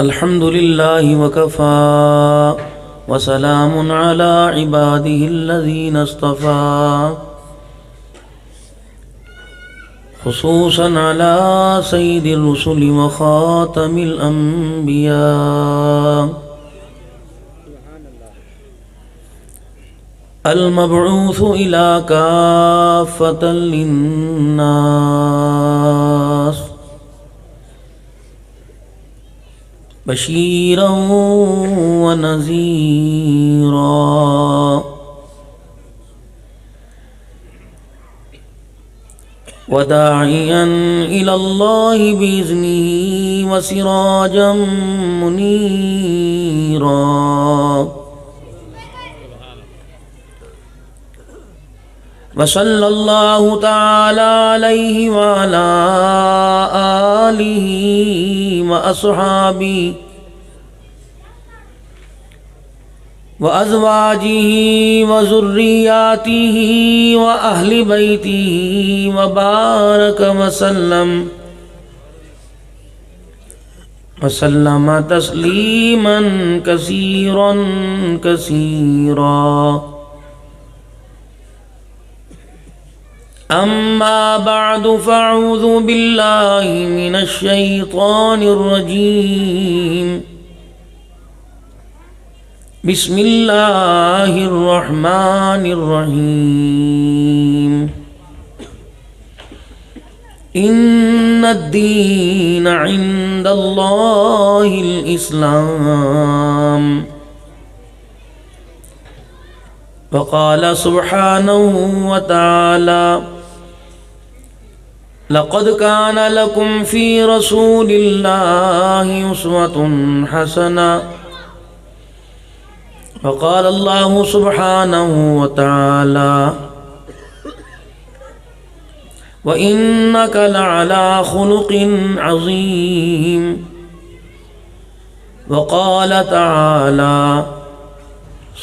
الحمد لله وكفى وسلام على عباده الذين اصطفى خصوصا على سيد الرسل وخاتم الأنبياء المبعوث إلى كافة للناس بشيرا ونذيرا وداعيا إلى الله بإذنه وسراجا منيرا وصلى الله تعالى عليه وعلى آله وأصحابه وأزواجه وذرياته وأهل بيته وبارك وسلم تسليما كثيرا كثيرا. أما بعد فأعوذ بالله من الشيطان الرجيم. بسم الله الرحمن الرحيم. إن الدين عند الله الإسلام. وقال سبحانه وتعالى: لقد كان لكم في رسول الله أسوة حسنة. وقال الله سبحانه وتعالى: وإنك لعلى خلق عظيم. وقال تعالى: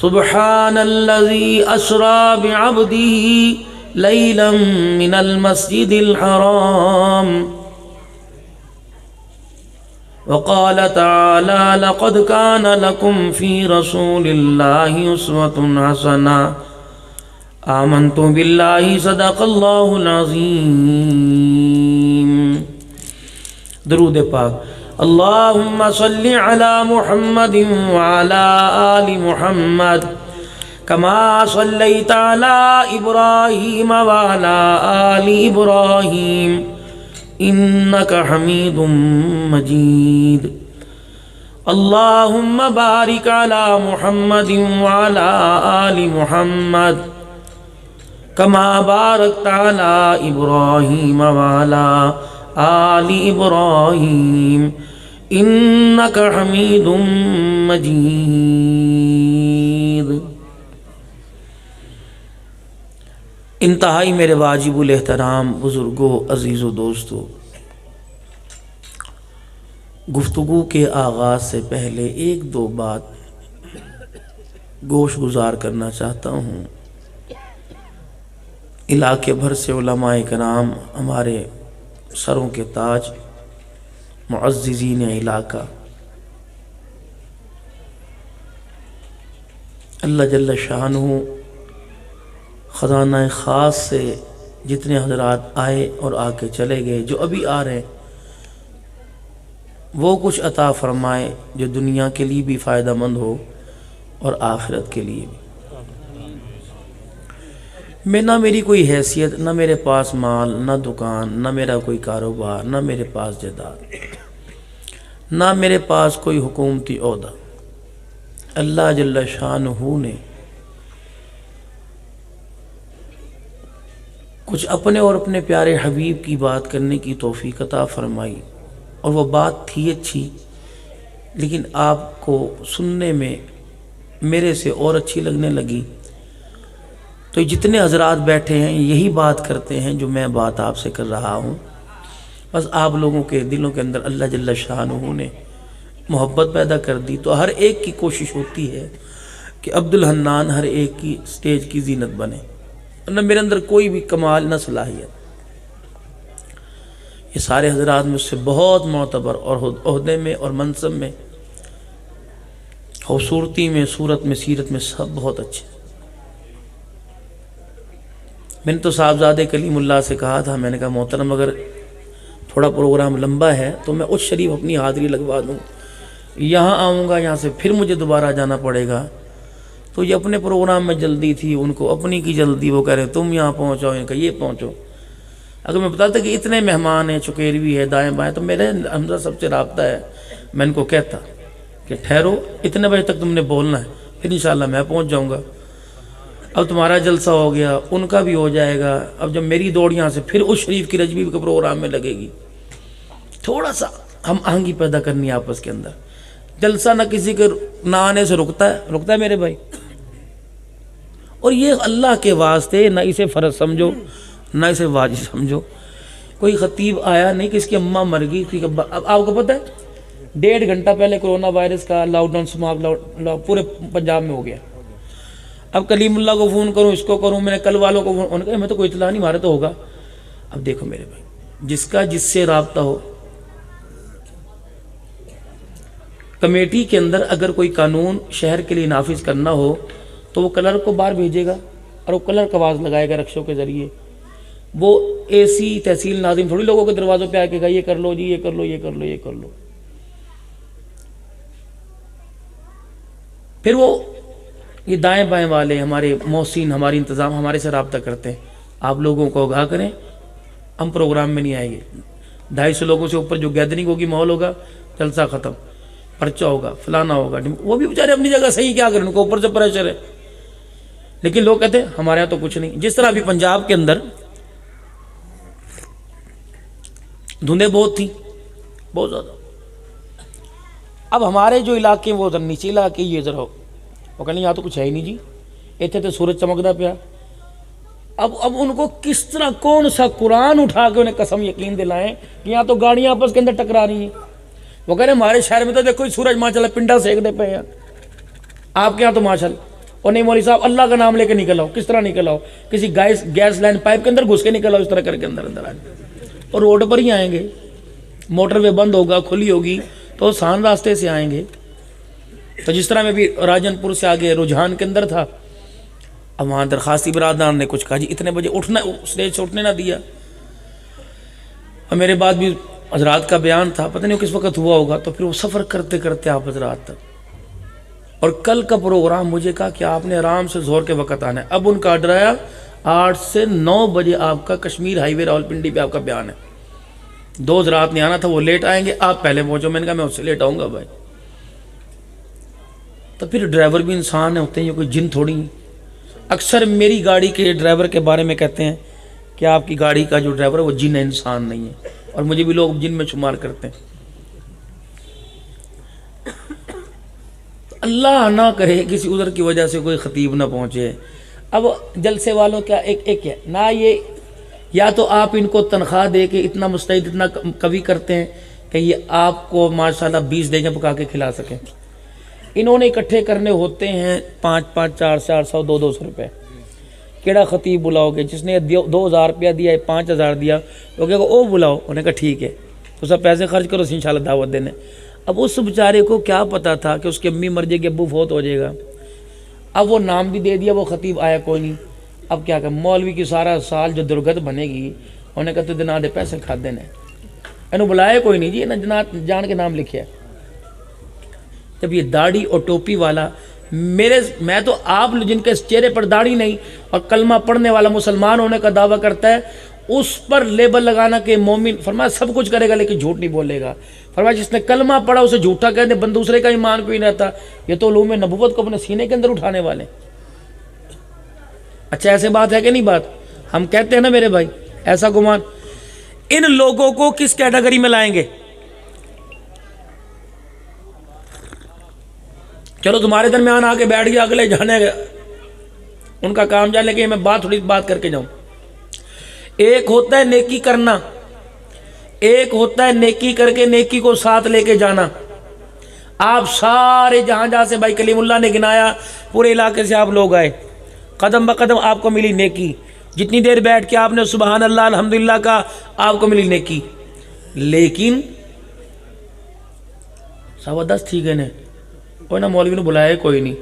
سبحان الذي أسرى بعبده ليلا من المسجد الحرام. وقال تعالى: لقد كان لكم في رسول الله أسوة حسنة. آمنت بالله صدق الله العظيم. درود پاک. اللهم صل على محمد وعلى آل محمد كما صليت على إبراهيم وعلى آل إبراهيم إنك حميد مجيد. اللهم بارك على محمد وعلى آل محمد كما باركت على إبراهيم وعلى آل إبراهيم إنك حميد مجيد. انتہائی میرے واجب الاحترام بزرگوں، عزیز و دوستوں، گفتگو کے آغاز سے پہلے ایک دو بات گوش گزار کرنا چاہتا ہوں. علاقے بھر سے علماء کرام، ہمارے سروں کے تاج، معززین علاقہ، اللہ جل شانہ خزانہ خاص سے جتنے حضرات آئے اور آ کے چلے گئے، جو ابھی آ رہے ہیں، وہ کچھ عطا فرمائے جو دنیا کے لیے بھی فائدہ مند ہو اور آخرت کے لیے بھی. میں نہ میری کوئی حیثیت، نہ میرے پاس مال، نہ دکان، نہ میرا کوئی کاروبار، نہ میرے پاس جائیداد، نہ میرے پاس کوئی حکومتی عہدہ. اللہ جل شانہ نے کچھ اپنے اور اپنے پیارے حبیب کی بات کرنے کی توفیق عطا فرمائی، اور وہ بات تھی اچھی، لیکن آپ کو سننے میں میرے سے اور اچھی لگنے لگی. تو جتنے حضرات بیٹھے ہیں یہی بات کرتے ہیں جو میں بات آپ سے کر رہا ہوں. بس آپ لوگوں کے دلوں کے اندر اللہ جل شانہ نے محبت پیدا کر دی، تو ہر ایک کی کوشش ہوتی ہے کہ عبدالحنان ہر ایک کی سٹیج کی زینت بنے. نہ میرے اندر کوئی بھی کمال، نہ صلاحیت. یہ سارے حضرات مجھ سے بہت معتبر اور عہدے میں اور منصب میں، خوبصورتی میں، صورت میں، سیرت میں سب بہت اچھے۔ میں نے تو صاحبزادے کلیم اللہ سے کہا تھا، میں نے کہا محترم اگر تھوڑا پروگرام لمبا ہے تو میں اس شریف اپنی حاضری لگوا دوں، یہاں آؤں گا، یہاں سے پھر مجھے دوبارہ جانا پڑے گا۔ تو یہ اپنے پروگرام میں جلدی تھی، ان کو اپنی کی جلدی، وہ کہہ رہے تم یہاں پہنچو، ان کا یہ پہنچو۔ اگر میں بتاتا کہ اتنے مہمان ہیں، چکیروی ہے، دائیں بائیں، تو میرے حمزہ سب سے رابطہ ہے، میں ان کو کہتا کہ ٹھہرو، اتنے بجے تک تم نے بولنا ہے، پھر انشاءاللہ میں پہنچ جاؤں گا۔ اب تمہارا جلسہ ہو گیا، ان کا بھی ہو جائے گا، اب جب میری دوڑ یہاں سے پھر اس شریف کی رجبی کے پروگرام میں لگے گی، تھوڑا سا ہم آہنگی پیدا کرنی آپس کے اندر۔ جلسہ نہ کسی کے نہ آنے سے رکتا ہے میرے بھائی، اور یہ اللہ کے واسطے نہ اسے فرض سمجھو نہ اسے واجب سمجھو۔ کوئی خطیب آیا نہیں کہ اس کی اماں مر گئی، اب آپ کو پتہ ہے 1.5 گھنٹہ پہلے کرونا وائرس کا لاک ڈاؤن پورے پنجاب میں ہو گیا۔ اب کلیم اللہ کو فون کروں، اس کو کروں، میں نے کل والوں کو فون کیا، میں تو کوئی اطلاع نہیں، مارے تو ہوگا۔ اب دیکھو میرے بھائی، جس کا جس سے رابطہ ہو، کمیٹی کے اندر اگر کوئی قانون شہر کے لیے نافذ کرنا ہو تو وہ کلرک کو باہر بھیجے گا اور وہ کلرک آواز لگائے گا رکشوں کے ذریعے۔ وہ اے سی تحصیل ناظم تھوڑی لوگوں کے دروازوں پہ آ کے گا یہ کر لو جی، یہ کر لو، یہ کر لو، یہ کر لو۔ پھر وہ یہ دائیں بائیں والے ہمارے محسن، ہماری انتظام ہمارے سے رابطہ کرتے ہیں، آپ لوگوں کو آگاہ کریں، ہم پروگرام میں نہیں آئیں گے۔ 250 لوگوں سے اوپر جو گیدرنگ ہوگی، ماحول ہوگا، جلسہ ختم، پرچہ ہوگا، فلانا ہوگا۔ وہ بھی بیچارے اپنی جگہ صحیح، کیا کریں، ان کو اوپر سے پریشر ہے، لیکن لوگ کہتے ہیں ہمارے یہاں تو کچھ نہیں۔ جس طرح ابھی پنجاب کے اندر دھندیں بہت تھیں، بہت زیادہ، اب ہمارے جو علاقے وہ ذرا نیچے علاقے، یہ ذرا وہ کہنے یہاں تو کچھ ہے ہی نہیں جی، اتنے تو سورج چمکتا پیا۔ اب ان کو کس طرح کون سا قرآن اٹھا کے انہیں قسم یقین دلائیں کہ یہاں تو گاڑیاں آپس کے اندر ٹکرا رہی ہیں۔ وہ کہہ رہے ہمارے شہر میں تو دیکھو سورج ماشاءاللہ پنڈا سیک دے پہ ہیں، آپ کے یہاں تو ماشاءاللہ۔ اور نہیں مولوی صاحب اللہ کا نام لے کے نکل آؤ، کس طرح نکل آؤ، کسی گیس لائن پائپ کے اندر گھس کے نکل آؤ، اس طرح کر کے اندر آئیں، اور روڈ پر ہی آئیں گے، موٹر وے بند ہوگا، کھلی ہوگی تو آسان راستے سے آئیں گے۔ تو جس طرح میں بھی راجن پور سے آگے رجحان کے اندر تھا، اب وہاں درخواستی برادران نے کچھ کہا جی اتنے بجے اٹھنا، اسٹیج سے اٹھنے نہ دیا۔ اور میرے بعد بھی حضرات کا بیان تھا، پتہ نہیں وہ کس وقت ہوا ہوگا، تو پھر وہ سفر کرتے کرتے آپ حضرات تک، اور کل کا پروگرام مجھے کہا کہ آپ نے آرام سے ظہر کے وقت آنا ہے۔ اب ان کا آرڈر آیا 8 سے 9 بجے آپ کا کشمیر ہائی وے راولپنڈی پہ آپ کا بیان ہے، 2 حضرات نے آنا تھا، وہ لیٹ آئیں گے، آپ پہلے پہنچو۔ میں نے کہا میں اس سے لیٹ آؤں گا بھائی۔ تو پھر ڈرائیور بھی انسان ہوتے ہیں، یہ کوئی جن تھوڑی ہیں۔ اکثر میری گاڑی کے ڈرائیور کے بارے میں کہتے ہیں کہ آپ کی گاڑی کا جو ڈرائیور ہے وہ جن ہے، انسان نہیں ہے، اور مجھے بھی لوگ جن میں شمار کرتے ہیں۔ اللہ نہ کرے کسی عذر کی وجہ سے کوئی خطیب نہ پہنچے۔ اب جلسے والوں کا ایک ہے نہ، یہ یا تو آپ ان کو تنخواہ دے کے اتنا مستعد، اتنا قوی کرتے ہیں کہ یہ آپ کو ماشاءاللہ 20 دیگیں پکا کے کھلا سکیں۔ انہوں نے اکٹھے کرنے ہوتے ہیں 500 400 200 روپے۔ کیڑا خطیب بلاؤ گے؟ جس نے 2000 روپیہ دیا ہے، 5000 دیا، وہ کہے گا او بلاؤ، انہوں نے کہا ٹھیک ہے، تو سب پیسے خرچ کرو، انشاءاللہ دعوت دینے۔ اب اس بیچارے کو کیا پتا تھا کہ اس کی امی مر جائے گی، ابو فوت ہو جائے گا۔ اب وہ نام بھی دے دیا، وہ خطیب آیا کوئی نہیں۔ اب کیا کہ مولوی کی سارا سال جو درگت بنے گی، انہوں نے کہا تو دنا دے پیسے کھا دینے، انہوں بلایا کوئی نہیں جی، انہوں جان کے نام لکھیا۔ جب یہ داڑھی اور ٹوپی والا میں تو آپ جن کے چہرے پر داڑھی نہیں اور کلمہ پڑھنے والا مسلمان ہونے کا دعویٰ کرتا ہے، اس پر لیبل لگانا کہ مومن، فرمایا سب کچھ کرے گا لیکن جھوٹ نہیں بولے گا۔ فرمایا جس نے کلمہ پڑھا اسے جھوٹا کہہ دے، بند دوسرے کا ایمان کوئی نہیں رہتا۔ یہ تو علوم نبوت کو اپنے سینے کے اندر اٹھانے والے۔ اچھا ایسے بات ہے کہ نہیں بات؟ ہم کہتے ہیں نا میرے بھائی، ایسا گمان۔ ان لوگوں کو کس کیٹیگری میں لائیں گے؟ چلو تمہارے درمیان آ کے بیٹھ گیا، اگلے جانے گا ان کا کام جانے کے، میں تھوڑی بات کر کے جاؤں۔ ایک ہوتا ہے نیکی کرنا، ایک ہوتا ہے نیکی کر کے نیکی کو ساتھ لے کے جانا۔ آپ سارے جہاں سے بھائی کلیم اللہ نے گنایا، پورے علاقے سے آپ لوگ آئے، قدم بقدم آپ کو ملی نیکی۔ جتنی دیر بیٹھ کے آپ نے سبحان اللہ الحمدللہ کا، آپ کو ملی نیکی۔ لیکن 10:15 تھی گئے نے کوئی نہ مولوی نے بلایا کوئی نہیں.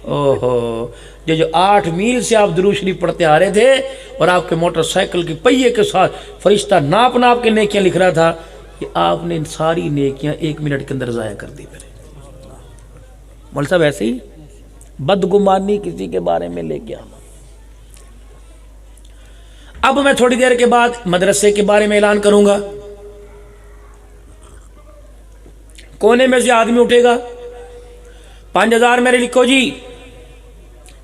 اوہو جو 8 میل سے آپ درود شریف پڑھتے آ رہے تھے اور آپ کے موٹر سائیکل کی پہیے کے ساتھ فرشتہ ناپ ناپ کے نیکیاں لکھ رہا تھا کہ آپ نے ان ساری نیکیاں 1 منٹ کے اندر ضائع کر دی. میرے مول صاحب ایسے ہی بدگمانی کسی کے بارے میں لے کے آنا. اب میں تھوڑی دیر کے بعد مدرسے کے بارے میں اعلان کروں گا. کونے میں سے آدمی اٹھے گا 5000 میرے لکھو جی.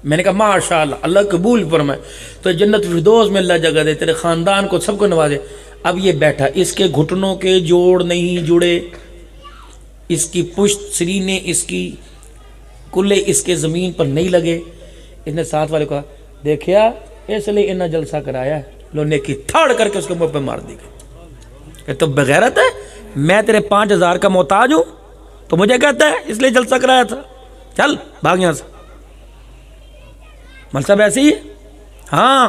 میں نے کہا ماشاءاللہ اللہ قبول فرمائے. تو جنت فردوس میں اللہ جگہ دے, تیرے خاندان کو سب کو نوازے. اب یہ بیٹھا, اس کے گھٹنوں کے جوڑ نہیں جڑے, اس کی پشت سرینے اس کی کلے اس کے زمین پر نہیں لگے. اس نے ساتھ والے کو کہا دیکھیا اس لیے انہیں جلسہ کرایا, لو نیکی تھاڑ کر کے اس کے منہ پہ مار دی گئی. کہ تو بغیرت ہے, میں تیرے 5000 کا محتاج ہوں تو مجھے کہتا ہے اس لیے جلسہ کرایا تھا, چل بھاگ یہاں سے. مول صاحب ایسے ہی ہاں